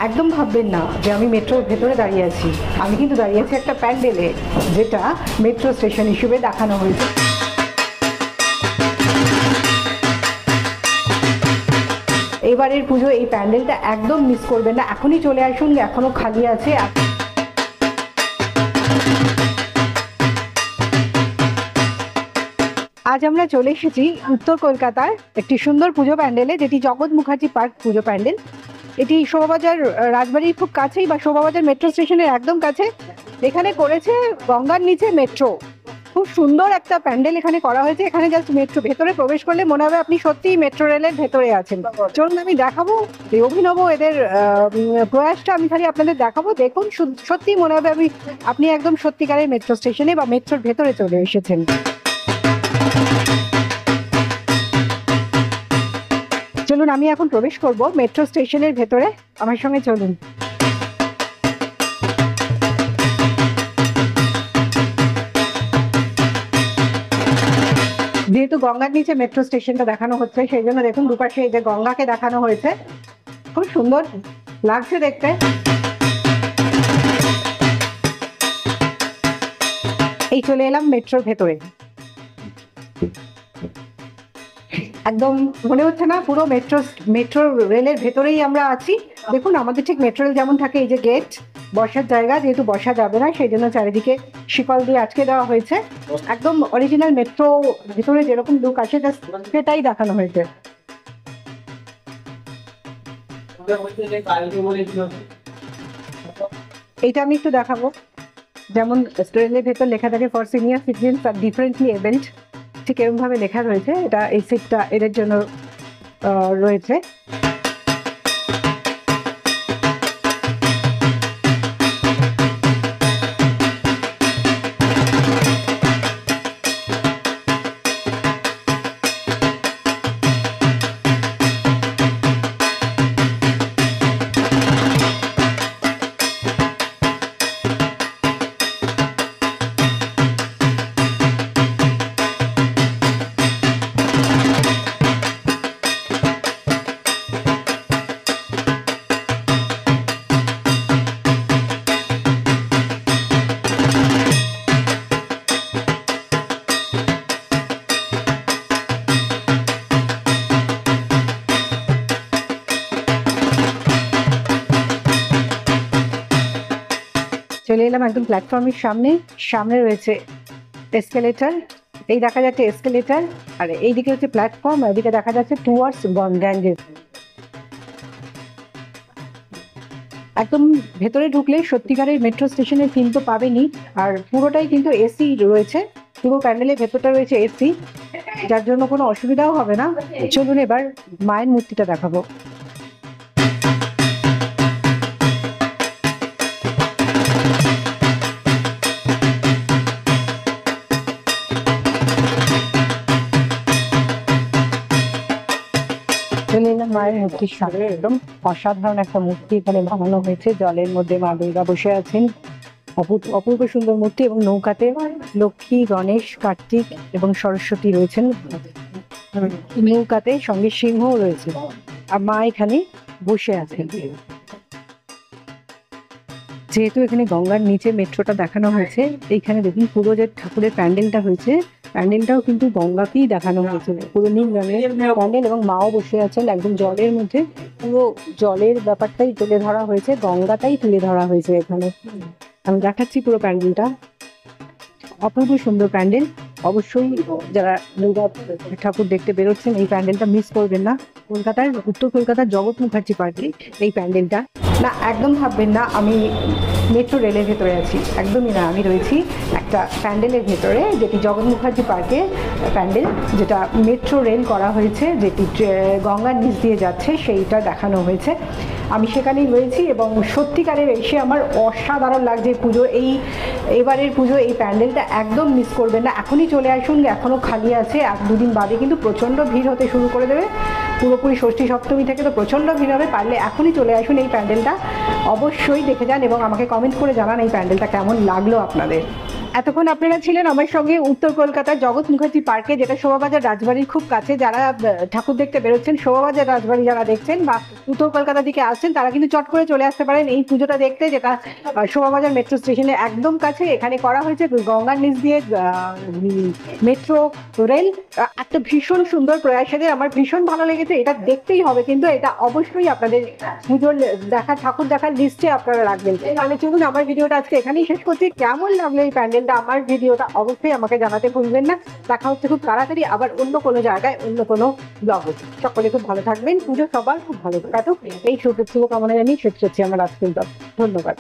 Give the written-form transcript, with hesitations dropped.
একদম ভাববেন না যে আমি মেট্রোর ভেতরে দাঁড়িয়ে আছি, আমি কিন্তু দাঁড়িয়ে আছি একটা প্যান্ডেলে, যেটা মেট্রো স্টেশন হিসেবে দেখানো হয়েছে। এবারের পুজো এই প্যান্ডেলটা একদম মিস করবেন না, এখনই চলে আসুন, এখনো খালি আছে। আজ আমরা চলে এসেছি উত্তর কলকাতার একটি সুন্দর পুজো প্যান্ডেলে, যেটি জগৎ মুখার্জি পার্ক পুজো প্যান্ডেল। এটি শোভাবাজার রাজবাড়ির খুব কাছেই, বা শোভাবাজার মেট্রো স্টেশনের একদম কাছে। এখানে করেছে গঙ্গার নিচে মেট্রো, খুব সুন্দর একটা প্যান্ডেল এখানে করা হয়েছে। এখানে জাস্ট মেট্রো ভেতরে প্রবেশ করলে মনে হবে আপনি সত্যিই মেট্রো রেলের ভেতরে আছেন। চলুন আমি দেখাবো এই অভিনব এদের প্রয়াসটা, আমি খালি আপনাদের দেখাবো। দেখুন, সত্যিই মনে হবে আপনি একদম সত্যিকারের মেট্রো স্টেশনে বা মেট্রোর ভেতরে চলে এসেছেন। চলুন আমি এখন প্রবেশ করব মেট্রো স্টেশনের ভেতরে, আমার সঙ্গে চলুন। যেহেতু গঙ্গার নিচে মেট্রো স্টেশনটা দেখানো হচ্ছে, সেই জন্য দেখুন দুপাশে এই যে গঙ্গাকে দেখানো হয়েছে, খুব সুন্দর লাগছে দেখতে। এই চলে এলাম মেট্রোর ভেতরে, একদম মনে হচ্ছে না পুরো মেট্রো রেলের ভেতরেই আমরা আছি। দেখুন আমাদের ঠিক মেট্রো রেল যেমন থাকে, এই যে গেট, বসার জায়গা, যেহেতু বসা যাবে না সেই জন্য চারিদিকে শিকল দিয়ে আটকে দেওয়া হয়েছে। একদম অরিজিনাল মেট্রো ভেতরে যেরকম লুক আসে সেটাই দেখানো হয়েছে। এইটা আমি একটু দেখাবো, যেমন রেলের ভেতর লেখা থাকে ফর সিনিয়র সিটিজেন্স আর ডিফারেন্টলি এবেলড, ঠিক এরকম ভাবে লেখা রয়েছে। এটা এই সিটটা এদের জন্য রয়েছে। চলে এলাম একদম প্ল্যাটফর্মের সামনে রয়েছে এসকেলেটার, এই দেখা যাচ্ছে এসকেলেটার, আর এইদিকে হচ্ছে প্ল্যাটফর্ম, আর এদিকে দেখা যাচ্ছে টুয়ার্ডস গ্যাঞ্জেস। একদম ভেতরে ঢুকলে সত্যিকারের মেট্রো স্টেশনের ফিল তো পাবেনই, আর পুরোটাই কিন্তু এসি রয়েছে, পুরো প্যান্ডেলের ভেতরটা রয়েছে এসি, যার জন্য কোনো অসুবিধাও হবে না। চলুন এবার মায়ের মূর্তিটা দেখাবো। চলে এলাম মায়ের মূর্তির সামনে, একদম অসাধারণ একটা মূর্তি এখানে বানানো হয়েছে। জলের মধ্যে মা দুর্গা বসে আছেন, অপূর্ব সুন্দর মূর্তি, এবং নৌকাতে লক্ষ্মী, গণেশ, কার্তিক এবং সরস্বতী রয়েছেন। নৌকাতে সঙ্গে সিংহও রয়েছে, আর মা এখানে বসে আছেন। যেহেতু এখানে গঙ্গার নিচে মেট্রোটা দেখানো হয়েছে, এইখানে দেখুন পুরো যে ঠাকুরের প্যান্ডেলটা হয়েছে, প্যান্ডেলটাও কিন্তু গঙ্গাকেই দেখানো হয়েছে, পুরো নীল রঙের প্যান্ডেল, এবং মাও বসে আছেন একদম জলের মধ্যে। পুরো জলের ব্যাপারটাই তুলে ধরা হয়েছে, গঙ্গাটাই তুলে ধরা হয়েছে এখানে। আমি দেখাচ্ছি পুরো প্যান্ডেলটা, অপূর্ব সুন্দর প্যান্ডেল। অবশ্যই যারা দুর্গা ঠাকুর দেখতে বেরোচ্ছেন এই প্যান্ডেলটা মিস করবেন না। উত্তর কলকাতার জগৎ মুখার্জি পার্কে এই প্যান্ডেলটা, না একদম ভাববেন না আমি মেট্রো রেলের ভেতরে আছি, একদমই না। আমি রয়েছি একটা প্যান্ডেলের ভেতরে, যেটি জগৎ মুখার্জি পার্কে প্যান্ডেল, যেটা মেট্রো রেল করা হয়েছে, যেটি গঙ্গার নিচ দিয়ে যাচ্ছে, সেইটা দেখানো হয়েছে। আমি সেখানেই রয়েছি, এবং সত্যিকারের এসে আমার অসাধারণ লাগছে পুজো। এবারের পুজো এই প্যান্ডেলটা একদম মিস করবেন না, এখনই চলে আসুন, এখনও খালি আছে। আর দুদিন বাদে কিন্তু প্রচণ্ড ভিড় হতে শুরু করে দেবে, পুরোপুরি ষষ্ঠী সপ্তমী থেকে তো প্রচণ্ড ভিড় হবে। পারলে এখনই চলে আসুন, এই প্যান্ডেলটা অবশ্যই দেখে যান, এবং আমাকে কমেন্ট করে জানান এই প্যান্ডেলটা কেমন লাগলো আপনাদের। এতক্ষণ আপনারা ছিলেন আমার সঙ্গে উত্তর কলকাতার জগৎ মুখার্জি পার্কে, যেটা শোভাবাজার রাজবাড়ির খুব কাছে। যারা ঠাকুর দেখতে বেরোচ্ছেন, শোভাবাজার রাজবাড়ি যারা দেখছেন বা উত্তর কলকাতা দিকে আসছেন, তারা কিন্তু চট করে চলে আসতে পারেন এই পুজোটা দেখতে, যেটা শোভাবাজার মেট্রো স্টেশনের একদম কাছে। এখানে করা হয়েছে গঙ্গার নিচ দিয়ে মেট্রো রেল। একটা ভীষণ সুন্দর প্রয়াস, আমার ভীষণ ভালো লেগেছে। এটা দেখতেই হবে, কিন্তু এটা অবশ্যই আপনাদের পুজোর দেখা, ঠাকুর দেখার লিস্টে আপনারা রাখবেন। তাহলে চলুন, আমার ভিডিওটা আজকে এখানেই শেষ করছি। কেমন লাগলো এই প্যান্ডেলটা, আমার ভিডিওটা অবশ্যই আমাকে জানাতে ভুলবেন না। দেখা হচ্ছে খুব তাড়াতাড়ি আবার অন্য কোনো জায়গায়, অন্য কোনো ব্লগে। সকলে খুব ভালো থাকবেন, পুজো সবার খুব ভালো কাটুক, এই শুভকামনা জানিয়ে শেষ করছি আমার আজকের ব্লগ। ধন্যবাদ।